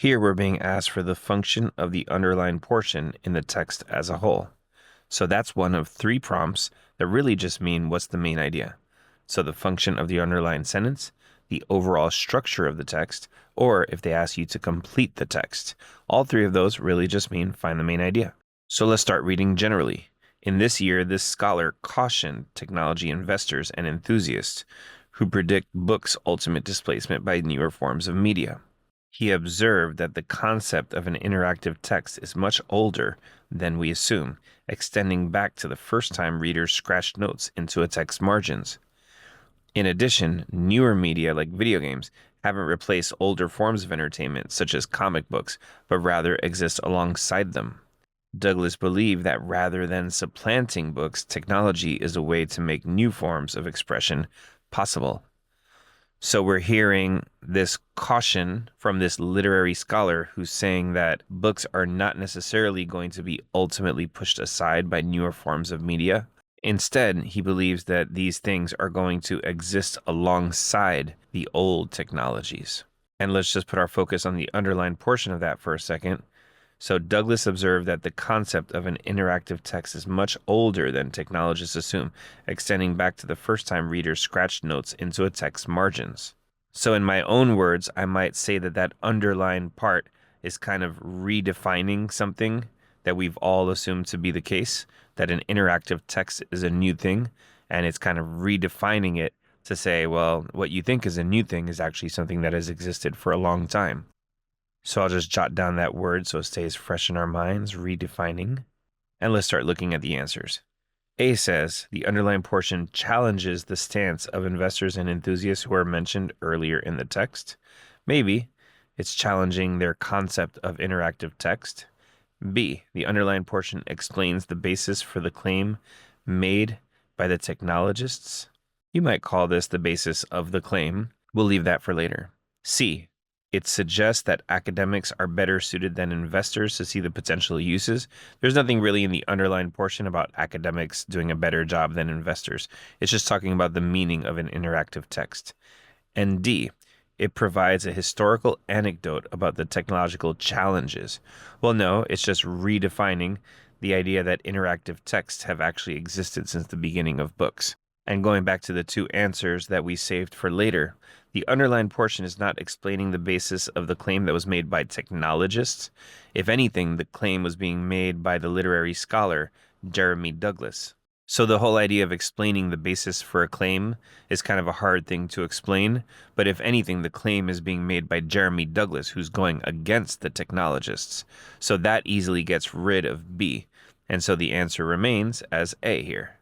Here we're being asked for the function of the underlined portion in the text as a whole. So that's one of 3 prompts that really just mean what's the main idea. So the function of the underlined sentence, the overall structure of the text, or if they ask you to complete the text. All 3 of those really just mean find the main idea. So let's start reading generally. In this year, this scholar cautioned technology investors and enthusiasts who predict books' ultimate displacement by newer forms of media. He observed that the concept of an interactive text is much older than we assume, extending back to the first time readers scratched notes into a text's margins. In addition, newer media like video games haven't replaced older forms of entertainment, such as comic books, but rather exist alongside them. Douglas believed that rather than supplanting books, technology is a way to make new forms of expression possible. So we're hearing this caution from this literary scholar who's saying that books are not necessarily going to be ultimately pushed aside by newer forms of media. Instead, he believes that these things are going to exist alongside the old technologies. And let's just put our focus on the underlined portion of that for a second. So Douglas observed that the concept of an interactive text is much older than technologists assume, extending back to the first time readers scratched notes into a text's margins. So in my own words, I might say that that underlined part is kind of redefining something that we've all assumed to be the case, that an interactive text is a new thing, and it's kind of redefining it to say, well, what you think is a new thing is actually something that has existed for a long time. So I'll just jot down that word so it stays fresh in our minds, redefining. And let's start looking at the answers. A says, the underlined portion challenges the stance of investors and enthusiasts who are mentioned earlier in the text. Maybe it's challenging their concept of interactive text. B, the underlined portion explains the basis for the claim made by the technologists. You might call this the basis of the claim. We'll leave that for later. C, it suggests that academics are better suited than investors to see the potential uses. There's nothing really in the underlined portion about academics doing a better job than investors. It's just talking about the meaning of an interactive text. And D, it provides a historical anecdote about the technological challenges. Well, no, it's just redefining the idea that interactive texts have actually existed since the beginning of books. And going back to the 2 answers that we saved for later, the underlined portion is not explaining the basis of the claim that was made by technologists. If anything, the claim was being made by the literary scholar, Jeremy Douglas. So the whole idea of explaining the basis for a claim is kind of a hard thing to explain, but if anything, the claim is being made by Jeremy Douglas, who's going against the technologists. So that easily gets rid of B, and so the answer remains as A here.